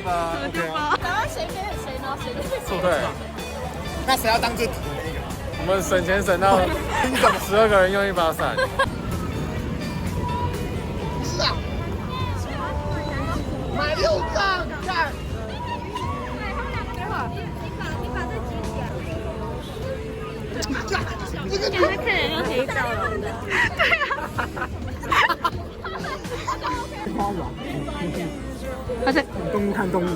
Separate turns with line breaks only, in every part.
吧，OK 啊。
然后谁先谁呢？谁先？
对，
那谁要当最底的那个？
我们省钱省到12个人用一把伞。
是啊，买6张，看。这个
看起来像黑胶龙的。对啊。
花园，
而且
动物看动物。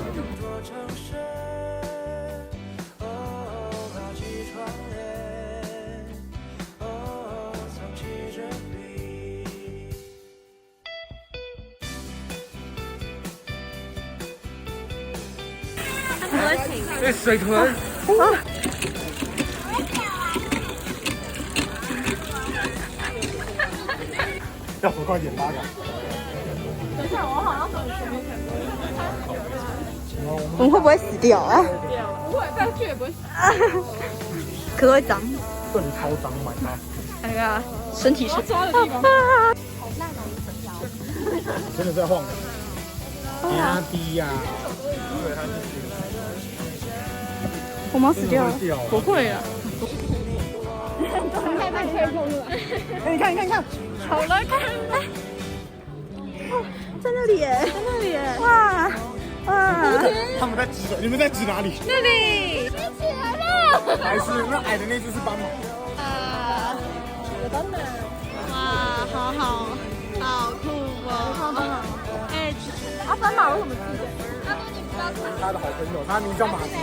这水豚。
要走快点，拉杆。
等一下，我好像走什么
我们会不会死掉啊？
不会，上去也不会死。
可是会脏。
这里超脏，My God！
那个身体是
抓的地方。
真的在晃。压低呀！
我们要死掉了？
不会啊。
哎，你看，你看，你看，
好了，看。
在那里耶，在那里耶！哇哇！
他们在指着，你们在指哪里？
那里飞起来了。
还是那矮的那只是斑马？
哇，好好，好酷哦！哎，斑马为什么记得？
他的好朋友，他名叫马蒂。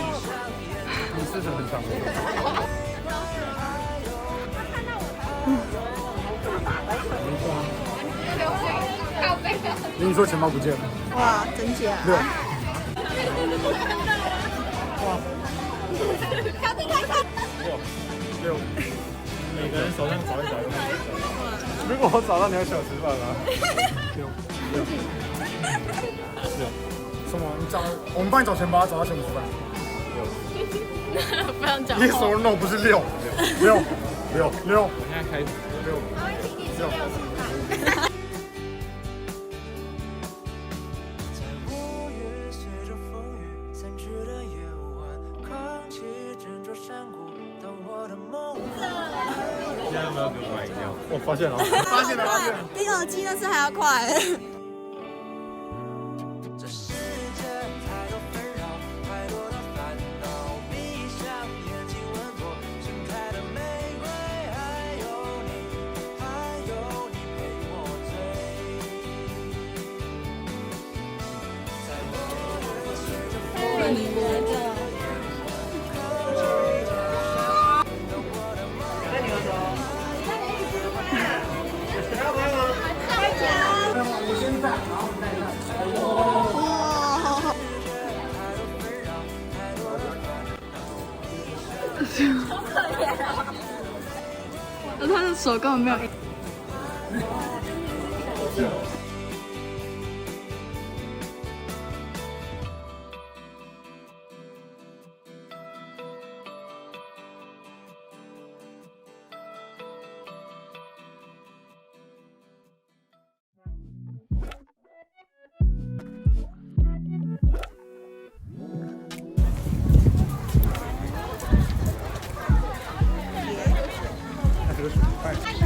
你是很长。
你说钱包不见了？
哇，真假？
对。
6，每个人手上找一找。如果我找到，你要请我吃饭吗
6。什么？你找我们帮你找钱包，找到请我们吃饭。
不想讲。
Yes or no 不是6。
我现在开始。
6。
现在有没有给我买饮料？
我发现了，发现了。
比耳机那次还要快。他的手根本没有。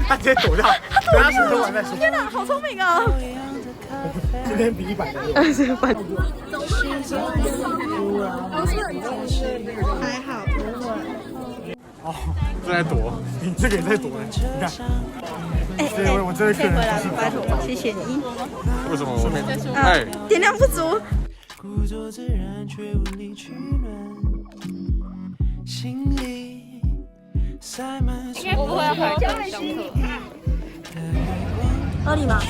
他直接躲掉，等他水喝完再说。
天哪，好聪明啊！
今天比100的。
这个反还好不会。
哦，
正在躲。
你这个也在躲呢，你看。我这个客人
回来了，拜托，谢谢你。
为什么我没？哎，
电量不足。
故作自然却无力取暖，心里塞满
应该不会要排队上课。
合理吗？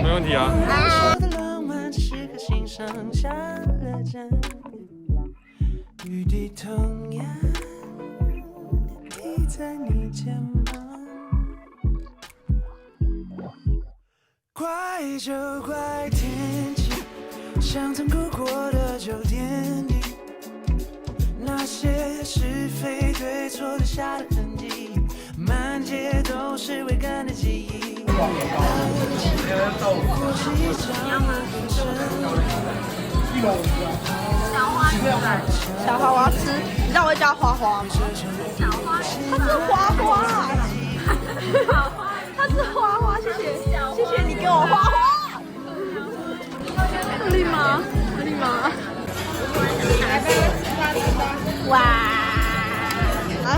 没问题啊。
我的浪漫时刻欣赏下了站，雨滴同样滴在你肩膀，怪就怪天气，像曾哭过的酒店里，那些是非对错留下的痕迹，满街都是未干的记忆。过是一场人生，
小花我要吃，你知道我会叫花花吗？小花，它是花花，它是花花，谢谢，谢谢你给我花花。合理吗？合理吗？哇！啊？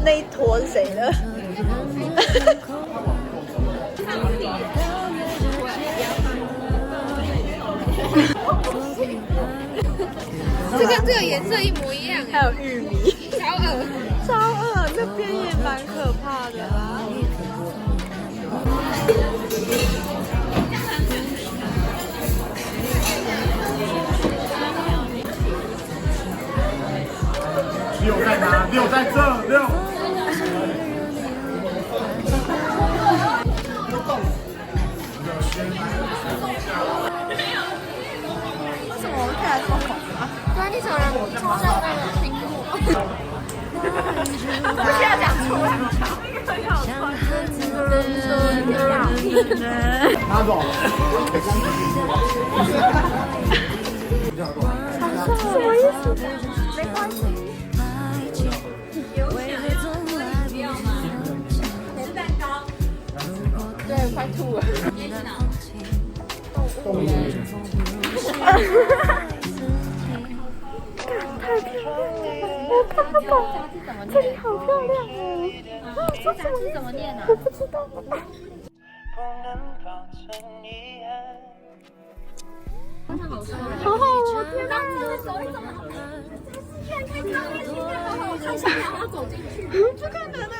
那一坨是谁的？
这跟这个颜色一模一样。
还有玉米，
超恶，
超恶，那边也蛮可怕的啦。
六在哪？六在这，六。
为什么我们看起来这么恐啊？
对啊，你整个人超像那个苹果。不需要讲出来，
拿走。
什么意思？没关系。
对，快吐了。
动物园。
太漂亮了！我看不懂，这里好漂亮哦！这杂志怎么念啊？我不知道。好好哦！天哪，这个手艺怎么好看？居然可以这样练习，好好看！想要走进去，这个男的。